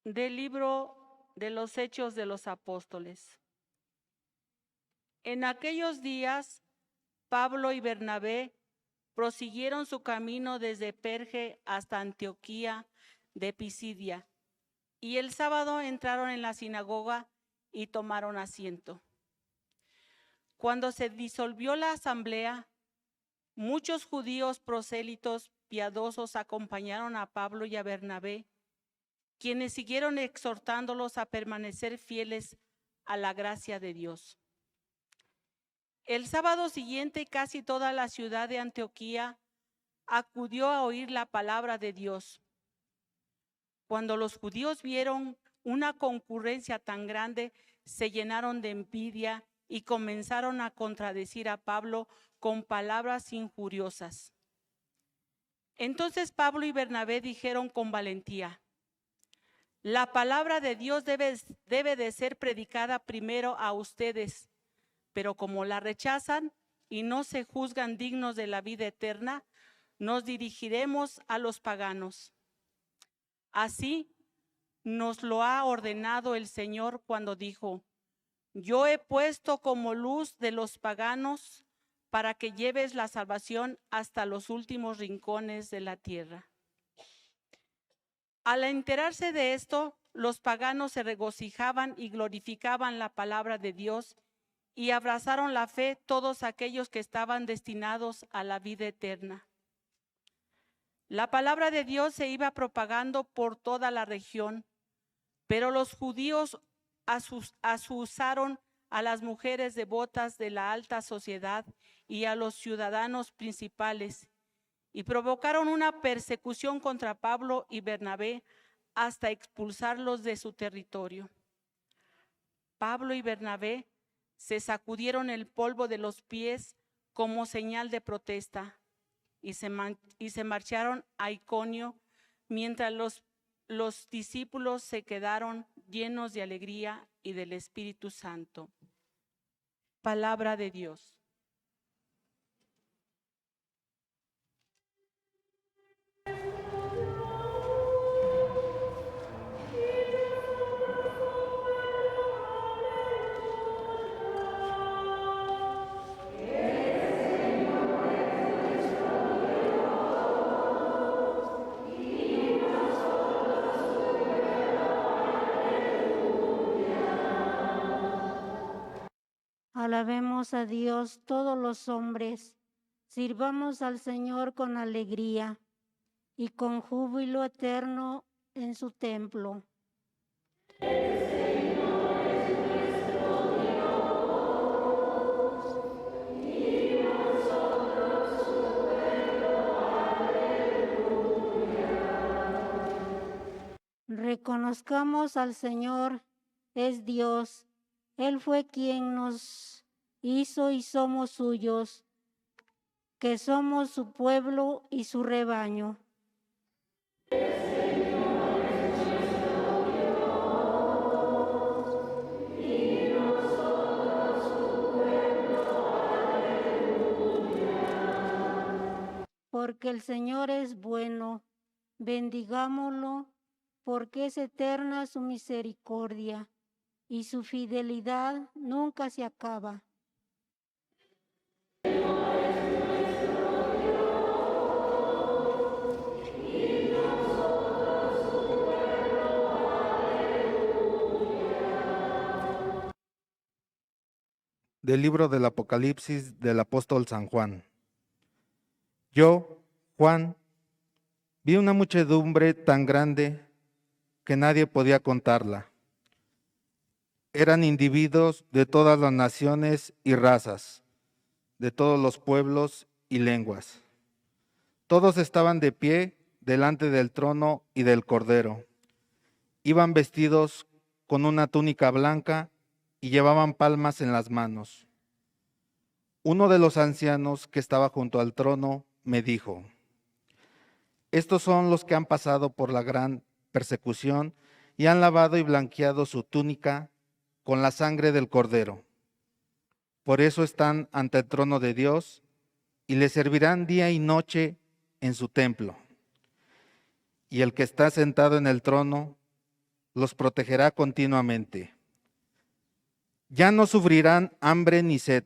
Del libro de los Hechos de los Apóstoles. En aquellos días, Pablo y Bernabé prosiguieron su camino desde Perge hasta Antioquía de Pisidia, y el sábado entraron en la sinagoga y tomaron asiento. Cuando se disolvió la asamblea, muchos judíos prosélitos piadosos acompañaron a Pablo y a Bernabé, quienes siguieron exhortándolos a permanecer fieles a la gracia de Dios. El sábado siguiente, casi toda la ciudad de Antioquía acudió a oír la palabra de Dios. Cuando los judíos vieron una concurrencia tan grande, se llenaron de envidia y comenzaron a contradecir a Pablo con palabras injuriosas. Entonces Pablo y Bernabé dijeron con valentía: la palabra de Dios debe de ser predicada primero a ustedes, pero como la rechazan y no se juzgan dignos de la vida eterna, nos dirigiremos a los paganos. Así nos lo ha ordenado el Señor cuando dijo: yo he puesto como luz de los paganos para que lleves la salvación hasta los últimos rincones de la tierra. Al enterarse de esto, los paganos se regocijaban y glorificaban la palabra de Dios, y abrazaron la fe todos aquellos que estaban destinados a la vida eterna. La palabra de Dios se iba propagando por toda la región, pero los judíos asusaron a las mujeres devotas de la alta sociedad y a los ciudadanos principales, y provocaron una persecución contra Pablo y Bernabé hasta expulsarlos de su territorio. Pablo y Bernabé se sacudieron el polvo de los pies como señal de protesta y se marcharon a Iconio, mientras los discípulos se quedaron llenos de alegría y del Espíritu Santo. Palabra de Dios. Alabemos a Dios todos los hombres, sirvamos al Señor con alegría y con júbilo eterno en su templo. Reconozcamos al Señor, es Dios. Él fue quien nos hizo y somos suyos, que somos su pueblo y su rebaño. Porque el Señor es bueno, bendigámoslo, porque es eterna su misericordia y su fidelidad nunca se acaba. Del libro del Apocalipsis del apóstol San Juan. Yo, Juan, vi una muchedumbre tan grande que nadie podía contarla. Eran individuos de todas las naciones y razas, de todos los pueblos y lenguas. Todos estaban de pie delante del trono y del Cordero. Iban vestidos con una túnica blanca y llevaban palmas en las manos. Uno de los ancianos que estaba junto al trono me dijo: estos son los que han pasado por la gran persecución y han lavado y blanqueado su túnica con la sangre del Cordero. Por eso están ante el trono de Dios y le servirán día y noche en su templo. Y el que está sentado en el trono los protegerá continuamente. Ya no sufrirán hambre ni sed,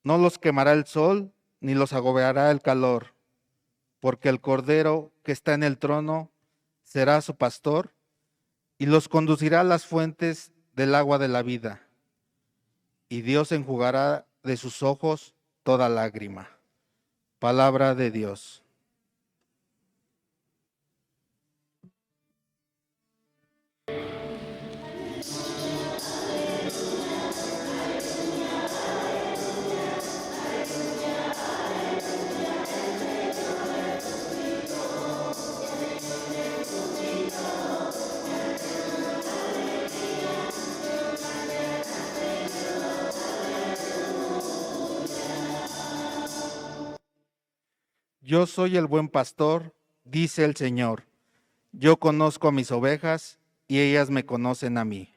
no los quemará el sol, ni los agobiará el calor, porque el Cordero que está en el trono será su pastor y los conducirá a las fuentes del agua de la vida, y Dios enjugará de sus ojos toda lágrima. Palabra de Dios. Yo soy el buen pastor, dice el Señor. Yo conozco a mis ovejas y ellas me conocen a mí.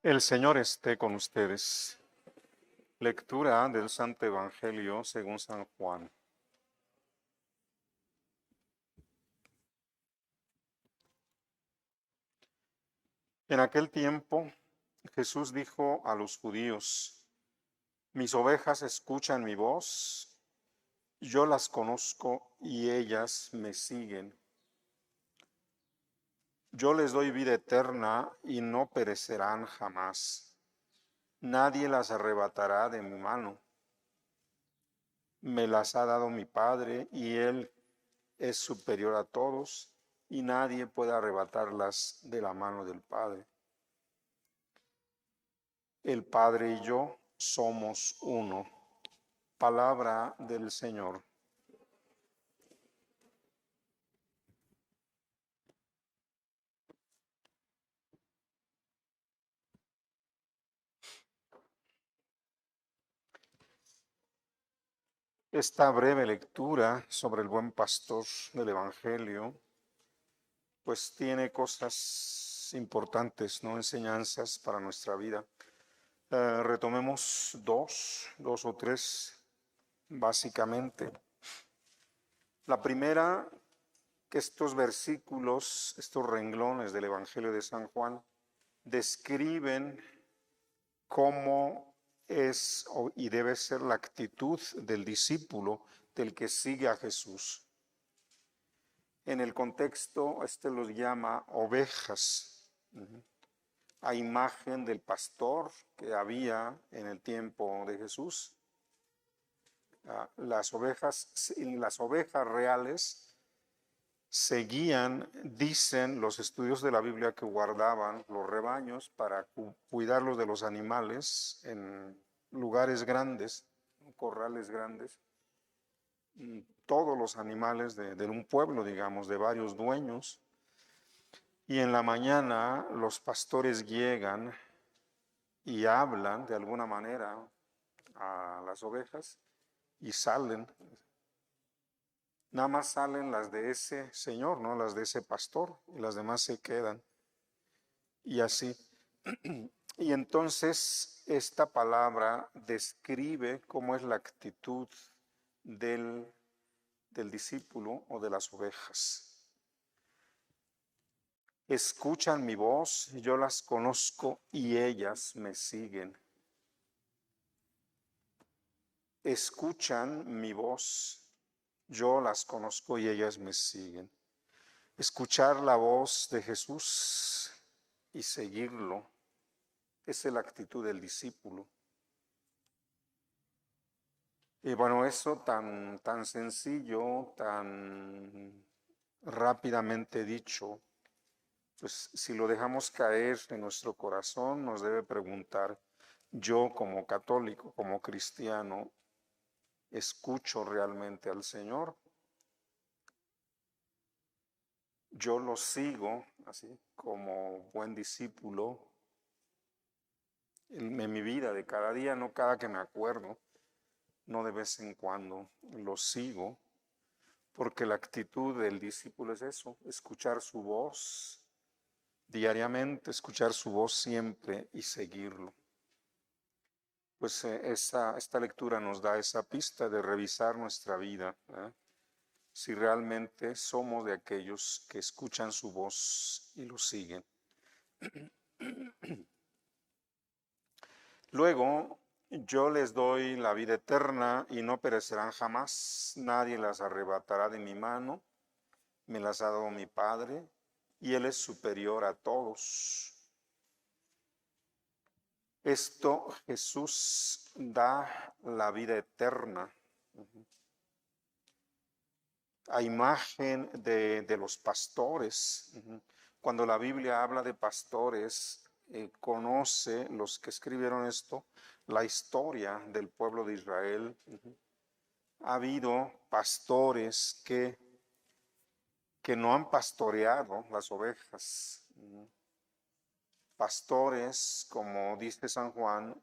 El Señor esté con ustedes. Lectura del Santo Evangelio según San Juan. En aquel tiempo, Jesús dijo a los judíos: mis ovejas escuchan mi voz, yo las conozco y ellas me siguen. Yo les doy vida eterna y no perecerán jamás. Nadie las arrebatará de mi mano. Me las ha dado mi Padre y Él es superior a todos y nadie puede arrebatarlas de la mano del Padre. El Padre y yo somos uno. Palabra del Señor. Esta breve lectura sobre el buen pastor del Evangelio, pues tiene cosas importantes, ¿no? Enseñanzas para nuestra vida. Retomemos dos o tres, básicamente. La primera, que estos versículos, estos renglones del Evangelio de San Juan, describen cómo es y debe ser la actitud del discípulo, del que sigue a Jesús. En el contexto, los llama ovejas, a imagen del pastor que había en el tiempo de Jesús. Las ovejas reales seguían, dicen los estudios de la Biblia, que guardaban los rebaños para cuidarlos de los animales en lugares grandes, corrales grandes. Todos los animales de un pueblo, digamos, de varios dueños. Y en la mañana los pastores llegan y hablan de alguna manera a las ovejas y salen. Nada más salen las de ese señor, ¿no? Las de ese pastor, y las demás se quedan. Y así. Y entonces esta palabra describe cómo es la actitud del discípulo o de las ovejas. Escuchan mi voz, yo las conozco y ellas me siguen. Escuchan mi voz, yo las conozco y ellas me siguen. Escuchar la voz de Jesús y seguirlo, esa es la actitud del discípulo. Y bueno, eso tan sencillo, tan rápidamente dicho, pues si lo dejamos caer en nuestro corazón, nos debe preguntar: yo como católico, como cristiano, ¿escucho realmente al Señor? Yo lo sigo, así como buen discípulo, en mi vida de cada día, no cada que me acuerdo, no de vez en cuando, los sigo, porque la actitud del discípulo es eso, escuchar su voz diariamente, escuchar su voz siempre y seguirlo. Pues esta lectura nos da esa pista de revisar nuestra vida, ¿verdad? Si realmente somos de aquellos que escuchan su voz y lo siguen. Luego, yo les doy la vida eterna y no perecerán jamás, nadie las arrebatará de mi mano, me las ha dado mi Padre y Él es superior a todos. Esto Jesús da la vida eterna a imagen de los pastores. Cuando la Biblia habla de pastores, conoce los que escribieron esto, la historia del pueblo de Israel. Ha habido pastores que no han pastoreado las ovejas. Pastores, como dice San Juan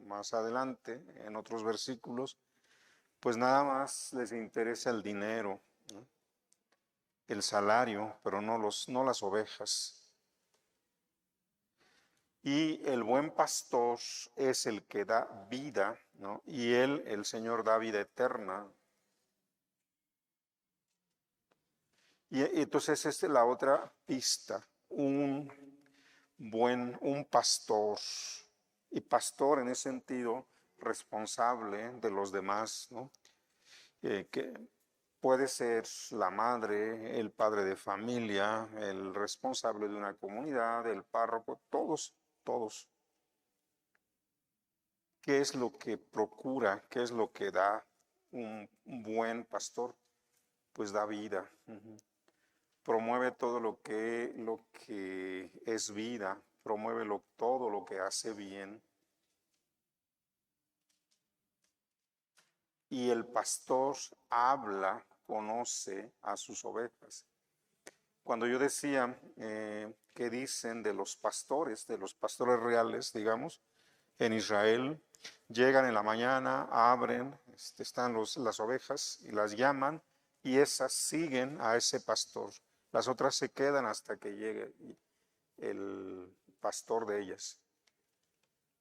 más adelante, en otros versículos, pues nada más les interesa el dinero, ¿no? El salario, pero no las ovejas. Y el buen pastor es el que da vida, ¿no? Y el Señor, da vida eterna. Y entonces esta es la otra pista, un pastor, y pastor en ese sentido responsable de los demás, ¿no? Que puede ser la madre, el padre de familia, el responsable de una comunidad, el párroco, todos. ¿Qué es lo que procura? ¿Qué es lo que da un buen pastor? Pues da vida. Promueve todo lo que es vida, promueve todo lo que hace bien. Y el pastor habla, conoce a sus ovejas. Cuando yo decía que dicen de los pastores reales, digamos, en Israel, llegan en la mañana, abren, están las ovejas y las llaman, y esas siguen a ese pastor. Las otras se quedan hasta que llegue el pastor de ellas.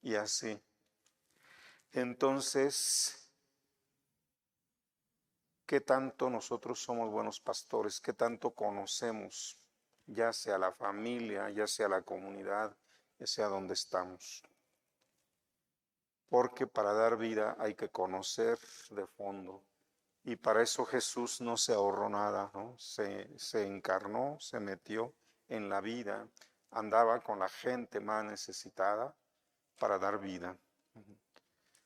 Y así. Entonces, ¿qué tanto nosotros somos buenos pastores? ¿Qué tanto conocemos, ya sea la familia, ya sea la comunidad, ya sea donde estamos? Porque para dar vida hay que conocer de fondo. Y para eso Jesús no se ahorró nada, ¿no? Se encarnó, se metió en la vida, andaba con la gente más necesitada para dar vida.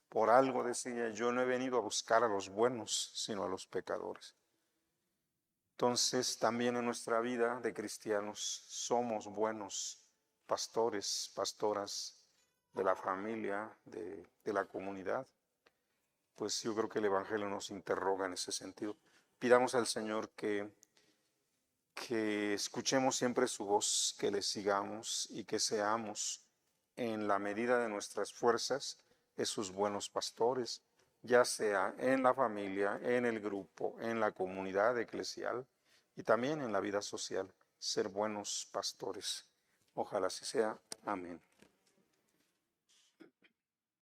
Por algo decía, yo no he venido a buscar a los buenos, sino a los pecadores. Entonces, también en nuestra vida de cristianos somos buenos pastores, pastoras de la familia, de la comunidad. Pues yo creo que el Evangelio nos interroga en ese sentido. Pidamos al Señor que escuchemos siempre su voz, que le sigamos y que seamos, en la medida de nuestras fuerzas, esos buenos pastores, ya sea en la familia, en el grupo, en la comunidad eclesial y también en la vida social, ser buenos pastores. Ojalá así sea. Amén.